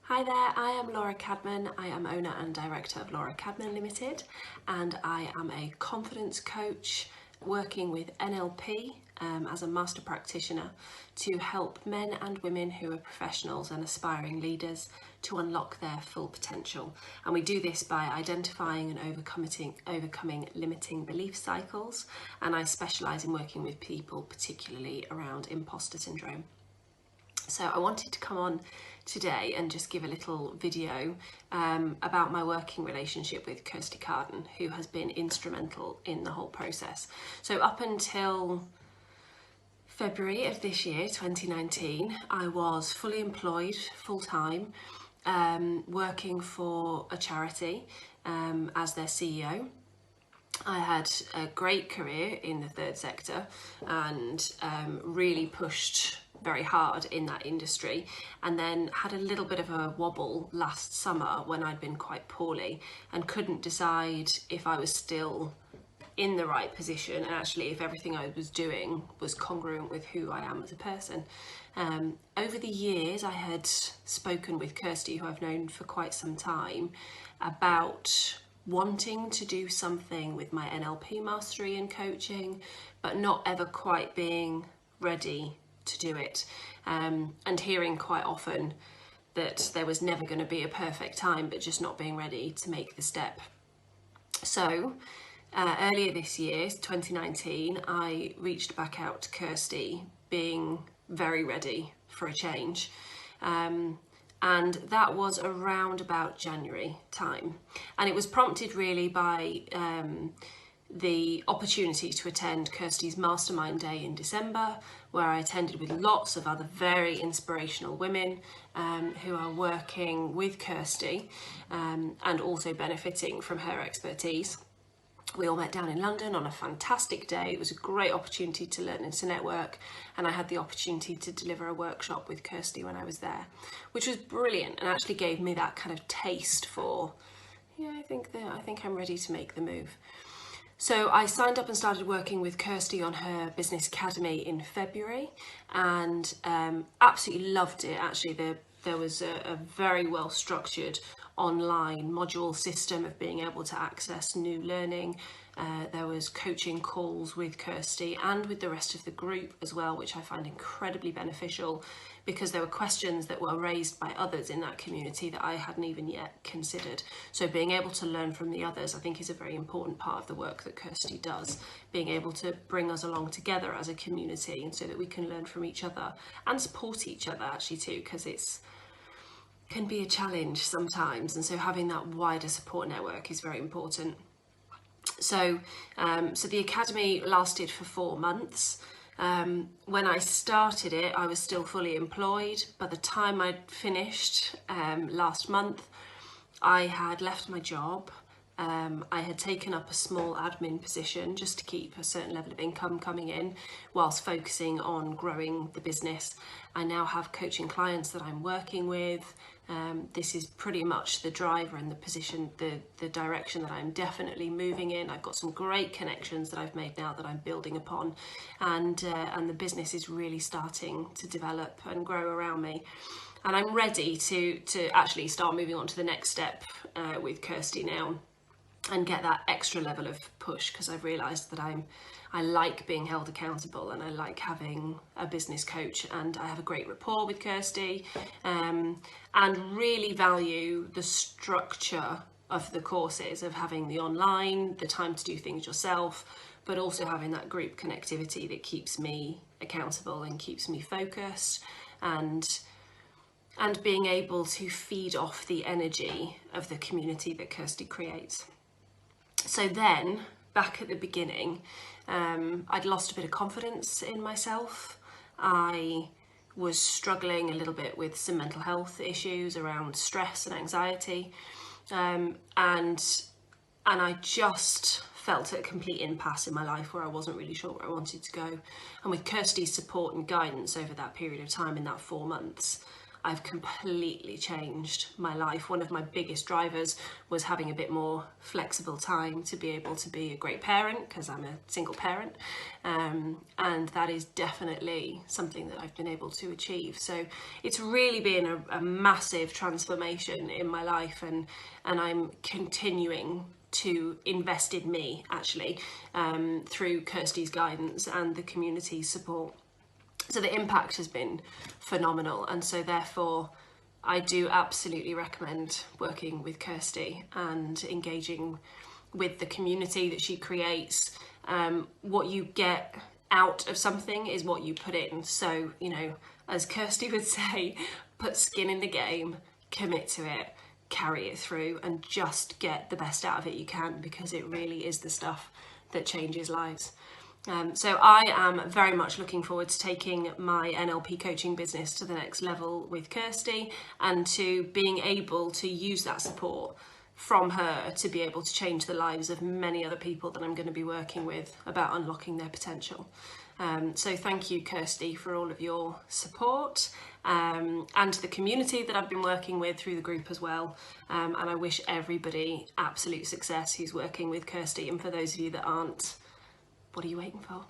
Hi there, I am Laura Cadman. I am owner and director of Laura Cadman Limited, and I am a confidence coach working with NLP as a master practitioner to help men and women who are professionals and aspiring leaders to unlock their full potential. And we do this by identifying and overcoming limiting belief cycles, and I specialise in working with people particularly around imposter syndrome. So I wanted to come on today and just give a little video about my working relationship with Kirsty Carden, who has been instrumental in the whole process. So up until February of this year, 2019, I was fully employed, full-time, working for a charity as their CEO. I had a great career in the third sector and really pushed very hard in that industry, and then had a little bit of a wobble last summer when I'd been quite poorly and couldn't decide if I was still in the right position and actually if everything I was doing was congruent with who I am as a person. Over the years I had spoken with Kirsty, who I've known for quite some time, about wanting to do something with my NLP mastery and coaching, but not ever quite being ready to do it, and hearing quite often that there was never going to be a perfect time, but just not being ready to make the step. So earlier this year, 2019, I reached back out to Kirsty, being very ready for a change. And that was around about January time. And it was prompted really by the opportunity to attend Kirsty's Mastermind Day in December, where I attended with lots of other very inspirational women who are working with Kirsty and also benefiting from her expertise. We all met down in London on a fantastic day. It was a great opportunity to learn and to network, and I had the opportunity to deliver a workshop with Kirsty when I was there, which was brilliant and actually gave me that kind of taste for, I think I'm ready to make the move. So I signed up and started working with Kirsty on her Business Academy in February, and absolutely loved it. Actually, there was a very well structured online module system of being able to access new learning. There was coaching calls with Kirsty and with the rest of the group as well, which I find incredibly beneficial because there were questions that were raised by others in that community that I hadn't even yet considered. So being able to learn from the others, I think, is a very important part of the work that Kirsty does, being able to bring us along together as a community and so that we can learn from each other and support each other actually too, because it's can be a challenge sometimes, and so having that wider support network is very important. So the academy lasted for 4 months. When I started it, I was still fully employed. By the time I'd finished last month, I had left my job. I had taken up a small admin position just to keep a certain level of income coming in whilst focusing on growing the business. I now have coaching clients that I'm working with. This is pretty much the driver and the position, the direction that I'm definitely moving in. I've got some great connections that I've made now that I'm building upon, and the business is really starting to develop and grow around me. And I'm ready to actually start moving on to the next step with Kirsty now and get that extra level of push, because I've realised that I like being held accountable and I like having a business coach, and I have a great rapport with Kirsty and really value the structure of the courses, of having the online, the time to do things yourself, but also having that group connectivity that keeps me accountable and keeps me focused, and being able to feed off the energy of the community that Kirsty creates. So then, back at the beginning, I'd lost a bit of confidence in myself. I was struggling a little bit with some mental health issues around stress and anxiety, and I just felt at a complete impasse in my life where I wasn't really sure where I wanted to go. And with Kirsty's support and guidance over that period of time, in that 4 months, I've completely changed my life. One of my biggest drivers was having a bit more flexible time to be able to be a great parent, because I'm a single parent, and that is definitely something that I've been able to achieve. So it's really been a massive transformation in my life, and I'm continuing to invest in me, actually, through Kirsty's guidance and the community support. So the impact has been phenomenal, and so therefore I do absolutely recommend working with Kirsty and engaging with the community that she creates. What you get out of something is what you put in. So, you know, as Kirsty would say, put skin in the game, commit to it, carry it through, and just get the best out of it you can, because it really is the stuff that changes lives. So I am very much looking forward to taking my NLP coaching business to the next level with Kirsty, and to being able to use that support from her to be able to change the lives of many other people that I'm going to be working with about unlocking their potential. So thank you, Kirsty, for all of your support, and the community that I've been working with through the group as well. And I wish everybody absolute success who's working with Kirsty. And for those of you that aren't, what are you waiting for?